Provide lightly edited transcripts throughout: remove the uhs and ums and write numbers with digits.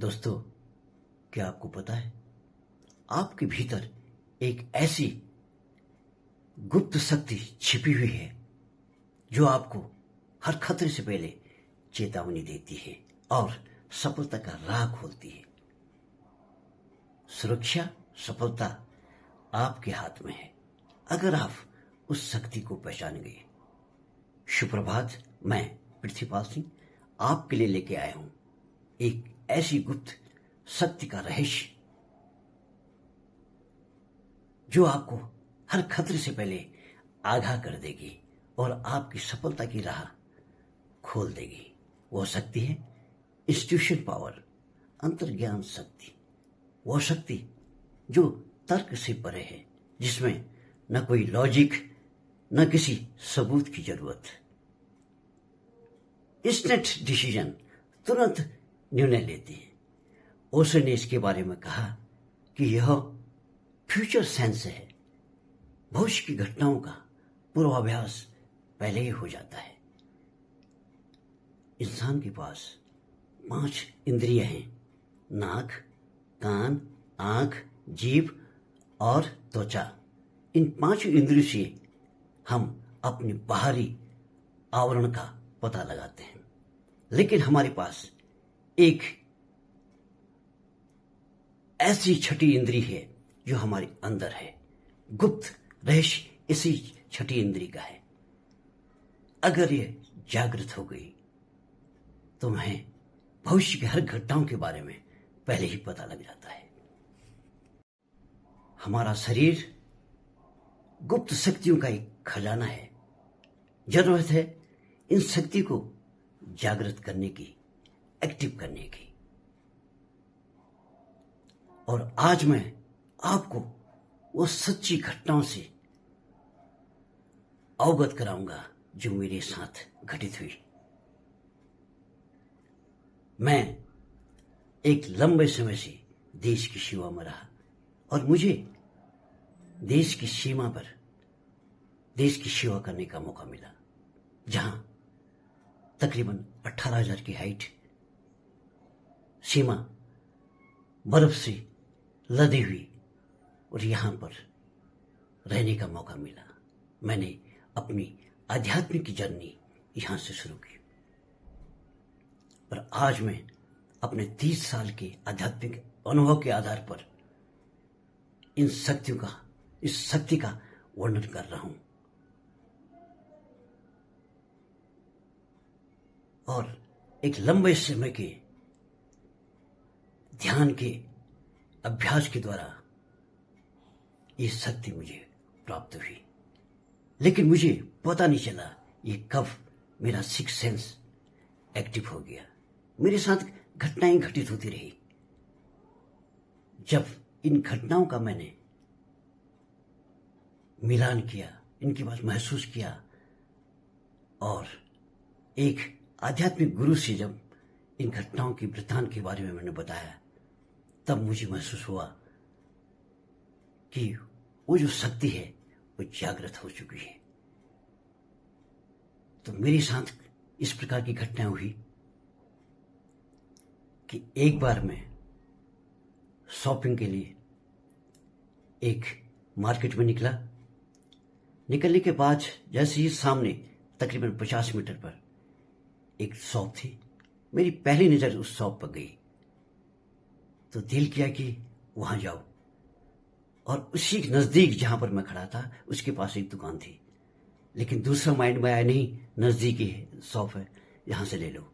दोस्तों, क्या आपको पता है आपके भीतर एक ऐसी गुप्त शक्ति छिपी हुई है जो आपको हर खतरे से पहले चेतावनी देती है और सफलता का राह खोलती है। सुरक्षा, सफलता आपके हाथ में है अगर आप उस शक्ति को पहचान गए। सुप्रभात, मैं पृथ्वीपाल सिंह आपके लिए लेके आया हूं एक ऐसी गुप्त शक्ति का रहस्य जो आपको हर खतरे से पहले आगाह कर देगी और आपकी सफलता की राह खोल देगी। वह शक्ति है इंस्टीट्यूशन पावर, अंतर्ज्ञान शक्ति। वह शक्ति जो तर्क से परे है, जिसमें न कोई लॉजिक न किसी सबूत की जरूरत। इंस्टेंट डिसीजन, तुरंत निर्णय लेती है। ओशो ने इसके बारे में कहा कि यह फ्यूचर सेंस है। भविष्य की घटनाओं का पूर्वाभ्यास पहले ही हो जाता है। इंसान के पास 5 इंद्रियां हैं: नाक, कान, आंख, जीभ और त्वचा। इन 5 इंद्रियों से हम अपने बाहरी आवरण का पता लगाते हैं, लेकिन हमारे पास एक ऐसी छठी इंद्री है जो हमारे अंदर है। गुप्त रहस्य इसी छठी इंद्री का है। अगर ये जागृत हो गई तो हमें भविष्य की हर घटनाओं के बारे में पहले ही पता लग जाता है। हमारा शरीर गुप्त शक्तियों का एक खजाना है। जरूरत है इन शक्ति को जागृत करने की, एक्टिव करने की। और आज मैं आपको वो सच्ची घटनाओं से अवगत कराऊंगा जो मेरे साथ घटित हुई। मैं एक लंबे समय से देश की सेवा में रहा और मुझे देश की सीमा पर देश की सेवा करने का मौका मिला, जहां तकरीबन 18,000 की हाइट, सीमा बर्फ से लदी हुई, और यहां पर रहने का मौका मिला। मैंने अपनी आध्यात्मिक जर्नी यहां से शुरू की और आज मैं अपने 30 साल के आध्यात्मिक अनुभव के आधार पर इस शक्ति का वर्णन कर रहा हूं। और एक लंबे समय के ध्यान के अभ्यास के द्वारा ये शक्ति मुझे प्राप्त हुई, लेकिन मुझे पता नहीं चला ये कब मेरा सिक्स सेंस एक्टिव हो गया। मेरे साथ घटनाएं घटित होती रही। जब इन घटनाओं का मैंने मिलान किया, इनके बाद महसूस किया और एक आध्यात्मिक गुरु से जब इन घटनाओं की वृत्तांत के बारे में मैंने बताया, तब मुझे महसूस हुआ कि वो जो शक्ति है वो जागृत हो चुकी है। तो मेरे साथ इस प्रकार की घटनाएं हुई कि एक बार मैं शॉपिंग के लिए एक मार्केट में निकलने के बाद जैसे ही सामने तकरीबन 50 मीटर पर एक शॉप थी, मेरी पहली नजर उस शॉप पर गई तो दिल किया कि वहां जाओ। और उसी नजदीक जहां पर मैं खड़ा था उसके पास एक दुकान थी, लेकिन दूसरा माइंड में आया, नहीं नजदीक ही शॉप है, यहां से ले लो।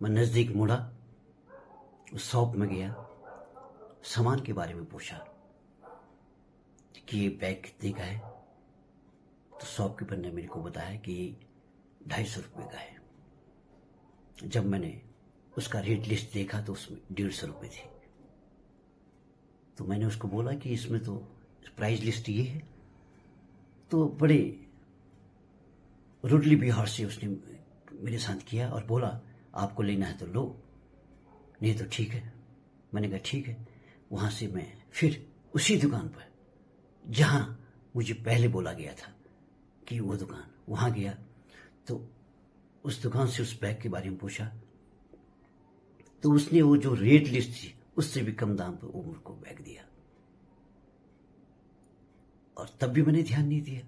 मैं नजदीक मुड़ा, उस शॉप में गया, सामान के बारे में पूछा कि ये बैग कितने का है। तो शॉपकीपर ने मेरे को बताया कि ये 250 रुपये का है। जब मैंने उसका रेट लिस्ट देखा तो उसमें 150 रुपये थी। तो मैंने उसको बोला कि इसमें तो प्राइस लिस्ट ये है। तो बड़े रूडली बिहेव से उसने मेरे साथ किया और बोला, आपको लेना है तो लो, नहीं तो ठीक है। मैंने कहा ठीक है। वहां से मैं फिर उसी दुकान पर जहां मुझे पहले बोला गया था कि वो दुकान, वहां गया तो उस दुकान से उस बैग के बारे में पूछा तो उसने वो जो रेट लिस्ट थी उससे भी कम दाम पर वो मेरे को बैग दिया, और तब भी मैंने ध्यान नहीं दिया।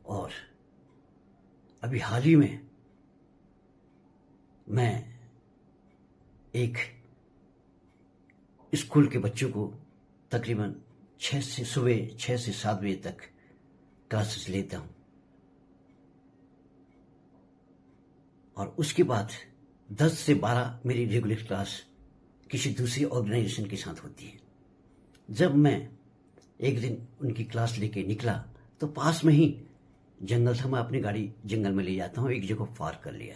और अभी हाल ही में मैं एक स्कूल के बच्चों को तकरीबन सुबह 6 से 7 बजे तक क्लासेस लेता हूं, और उसके बाद 10 से 12 मेरी रेगुलर क्लास किसी दूसरी ऑर्गेनाइजेशन के साथ होती है। जब मैं एक दिन उनकी क्लास लेके निकला तो पास में ही जंगल था, मैं अपनी गाड़ी जंगल में ले जाता हूँ, एक जगह पार्क कर लिया।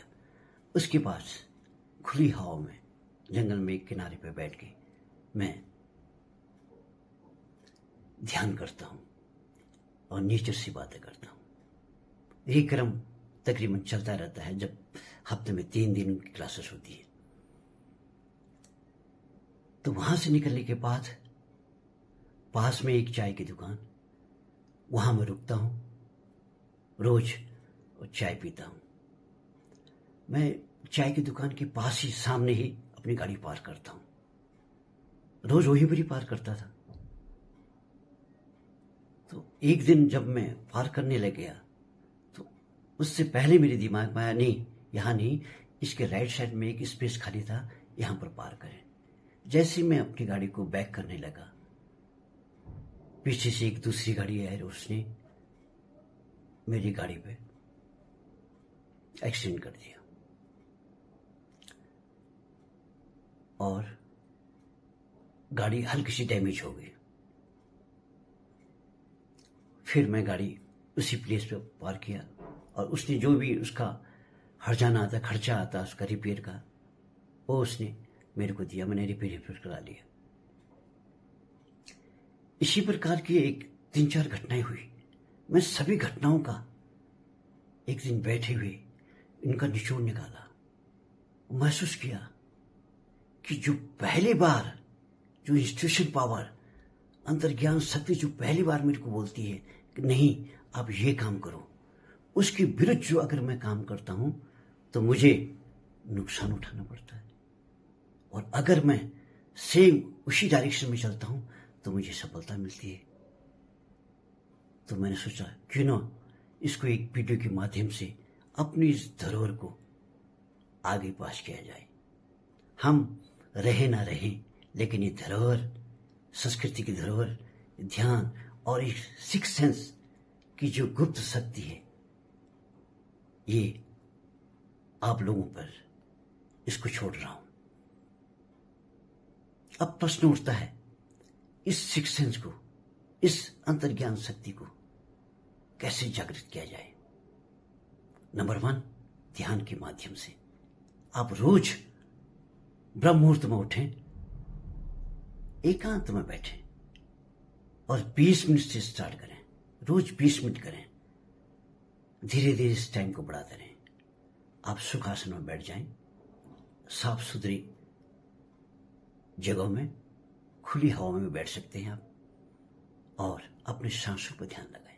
उसके पास खुली हवा में जंगल में एक किनारे पे बैठ के मैं ध्यान करता हूँ और नेचर से बातें करता हूँ। ये क्रम तकरीबन चलता रहता है जब हफ्ते में 3 दिन उनकी क्लासेस होती है। तो वहां से निकलने के बाद पास में एक चाय की दुकान, वहां मैं रुकता हूं रोज और चाय पीता हूं। मैं चाय की दुकान के पास ही सामने ही अपनी गाड़ी पार्क करता हूं, रोज वहीं पर ही पार्क करता था। तो एक दिन जब मैं पार्क करने लग गया तो उससे पहले मेरे दिमाग में आया, नहीं यहां नहीं, इसके राइट साइड में एक स्पेस खाली था, यहां पर पार्क करें। जैसे मैं अपनी गाड़ी को बैक करने लगा, पीछे से एक दूसरी गाड़ी आई, उसने मेरी गाड़ी पे एक्सीडेंट कर दिया और गाड़ी हल्की सी डैमेज हो गई। फिर मैं गाड़ी उसी प्लेस पे पार्क किया और उसने जो भी उसका हर्जाना आता, खर्चा आता उसका रिपेयर का, वो उसने मेरे को दिया, मैंने रिपेयर करा लिया। इसी प्रकार की एक 3-4 घटनाएं हुई। मैं सभी घटनाओं का एक दिन बैठे हुए इनका निचोड़ निकाला, महसूस किया कि जो पहली बार जो इंस्ट्यूशन पावर, अंतर्ज्ञान शक्ति जो पहली बार मेरे को बोलती है कि नहीं आप ये काम करो, उसके विरुद्ध जो अगर मैं काम करता हूं तो मुझे नुकसान उठाना पड़ता है, और अगर मैं सेम उसी डायरेक्शन में चलता हूं तो मुझे सफलता मिलती है। तो मैंने सोचा क्यों ना इसको एक वीडियो के माध्यम से अपनी इस धरोहर को आगे पास किया जाए। हम रहे ना रहे, लेकिन ये धरोहर, संस्कृति की धरोहर, ध्यान और एक सिक्स सेंस की जो गुप्त शक्ति है, ये आप लोगों पर इसको छोड़ रहा हूं। अब प्रश्न उठता है, इस सिक्स सेंस को, इस अंतर्ज्ञान शक्ति को कैसे जागृत किया जाए? नंबर 1, ध्यान के माध्यम से। आप रोज ब्रह्म मुहूर्त में उठें, एकांत में बैठें और 20 मिनट से स्टार्ट करें। रोज 20 मिनट करें, धीरे धीरे इस टाइम को बढ़ाते रहें। आप सुखासन में बैठ जाएं, साफ सुथरी जगहों में, खुली हवा में बैठ सकते हैं आप, और अपने सांसों पर ध्यान लगाएं।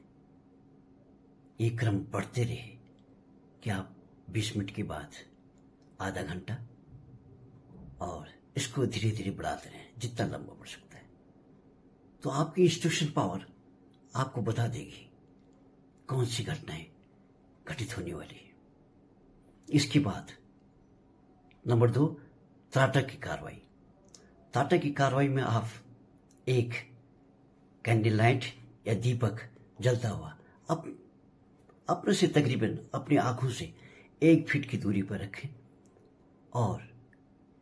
ये क्रम बढ़ते रहे कि आप 20 मिनट के बाद आधा घंटा, और इसको धीरे धीरे बढ़ाते रहें जितना लंबा बढ़ सकता है। तो आपकी इंस्ट्यूशन पावर आपको बता देगी कौन सी घटनाएं घटित होने वाली है। इसके बाद नंबर 2, त्राटक की कार्रवाई। त्राटक की कार्रवाई में आप एक कैंडल लाइट या दीपक जलता हुआ अपने से तकरीबन अपनी आंखों से 1 फीट की दूरी पर रखें, और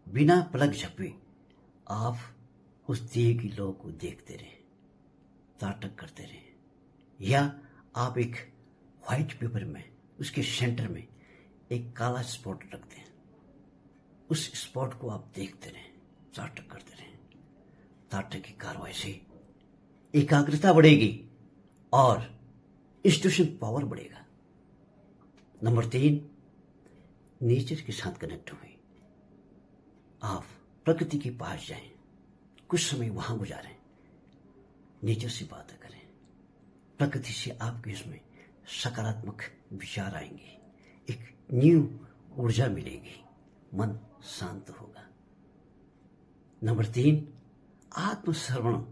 बिना पलक झपके आप उस दिए की लौ को देखते रहें, त्राटक करते रहें। या आप एक व्हाइट पेपर में उसके सेंटर में एक काला स्पॉट रखते हैं, उस स्पॉट को आप देखते रहें, त्राटक करते रहें। त्राटक की कार्रवाई से एकाग्रता बढ़ेगी और इंस्ट्यूशन पावर बढ़ेगा। नंबर 3, नेचर के साथ कनेक्ट हुए। आप प्रकृति के पास जाएं, कुछ समय वहां गुजारें, नेचर से बातें करें। प्रकृति से आपके इसमें सकारात्मक विचार आएंगे, एक न्यू ऊर्जा मिलेगी, मन शांत होगा। नंबर 3, आत्मश्रवण।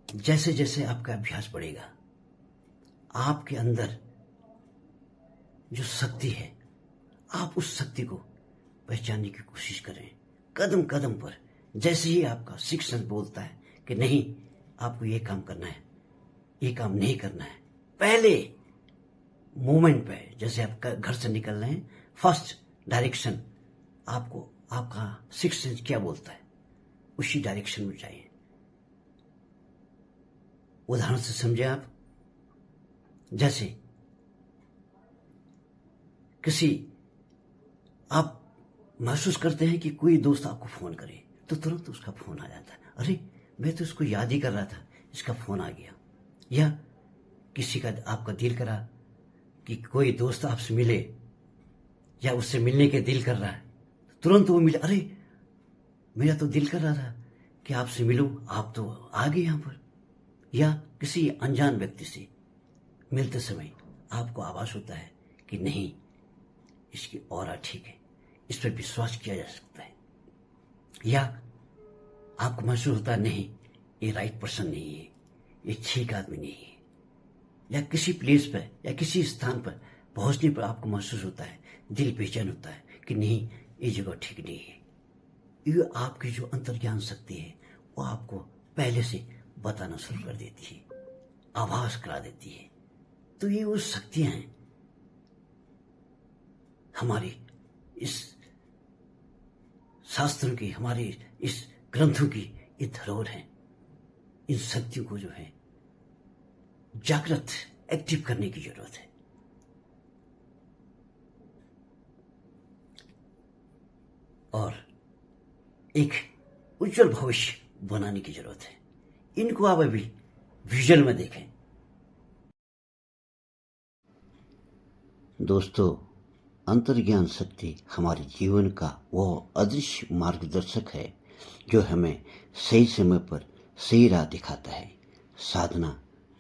जैसे जैसे आपका अभ्यास बढ़ेगा, आपके अंदर जो शक्ति है, आप उस शक्ति को पहचानने की कोशिश करें। कदम कदम पर जैसे ही आपका शिक्षण बोलता है कि नहीं, आपको ये काम करना है, ये काम नहीं करना है, पहले मोमेंट पे जैसे आप घर से निकल रहे हैं, फर्स्ट डायरेक्शन आपको आपका शिक्षण क्या बोलता है, उसी डायरेक्शन में जाइए। उदाहरण से समझे आप, जैसे किसी आप महसूस करते हैं कि कोई दोस्त आपको फोन करे तो तुरंत उसका फोन आ जाता है, अरे मैं तो इसको याद ही कर रहा था, इसका फोन आ गया। या किसी का आपका दिल करा कि कोई दोस्त आपसे मिले या उससे मिलने के दिल कर रहा है, तुरंत वो मिले, अरे मेरा तो दिल कर रहा था कि आपसे मिलूं, आप तो आ गए यहां पर। या किसी अनजान व्यक्ति से मिलते समय आपको आभास होता है कि नहीं, इसकी ऑरा ठीक है, इस पर विश्वास किया जा सकता है। या आपको महसूस होता है नहीं, ये राइट पर्सन नहीं है, ये ठीक आदमी नहीं है। या किसी प्लेस पर या किसी स्थान पर पहुंचने पर आपको महसूस होता है, दिल बेचैन होता है कि नहीं, ये जगह ठीक नहीं है। ये आपकी जो अंतर्ज्ञान शक्ति है वो आपको पहले से बताना शुरू कर देती है, आभास करा देती है। तो ये वो शक्तियां हैं हमारी इस शास्त्रों की, हमारे इस ग्रंथों की ये धरोहर है। इन शक्तियों को जो है जागृत, एक्टिव करने की जरूरत है। और एक उज्जवल भविष्य बनाने की जरूरत है। इनको आप अभी विजुअल में देखें। दोस्तों, अंतर्ज्ञान शक्ति हमारे जीवन का वह अदृश्य मार्गदर्शक है जो हमें सही समय पर सही राह दिखाता है। साधना,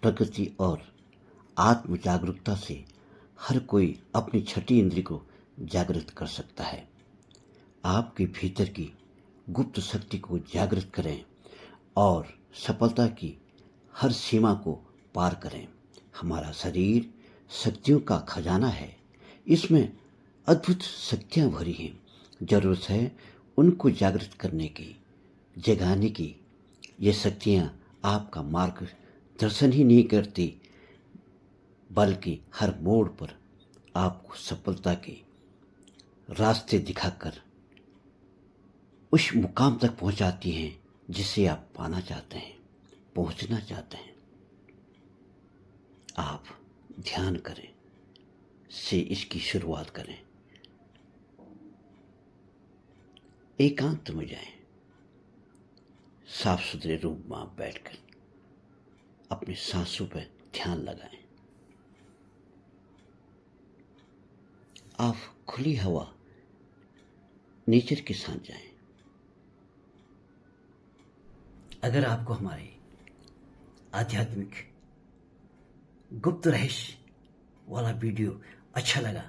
प्रकृति और आत्म जागरूकता से हर कोई अपनी छठी इंद्रिय को जागृत कर सकता है। आपके भीतर की गुप्त शक्ति को जागृत करें और सफलता की हर सीमा को पार करें। हमारा शरीर शक्तियों का खजाना है, इसमें अद्भुत शक्तियां भरी हैं। जरूरत है उनको जागृत करने की, जगाने की। ये शक्तियां आपका मार्गदर्शन ही नहीं करती, बल्कि हर मोड़ पर आपको सफलता के रास्ते दिखाकर उस मुकाम तक पहुंचाती हैं जिसे आप पाना चाहते हैं, पहुंचना चाहते हैं। आप ध्यान करें से इसकी शुरुआत करें। एकांत में जाएं, साफ सुथरे रूम में आप बैठकर अपनी सांसों पर ध्यान लगाएं। आप खुली हवा, नेचर के साथ जाएं। अगर आपको हमारे आध्यात्मिक गुप्त रहस्य वाला वीडियो अच्छा लगा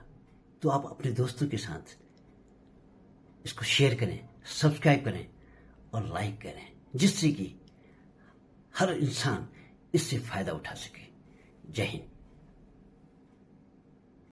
तो आप अपने दोस्तों के साथ इसको शेयर करें, सब्सक्राइब करें और लाइक करें, जिससे कि हर इंसान इससे फायदा उठा सके। जय हिंद।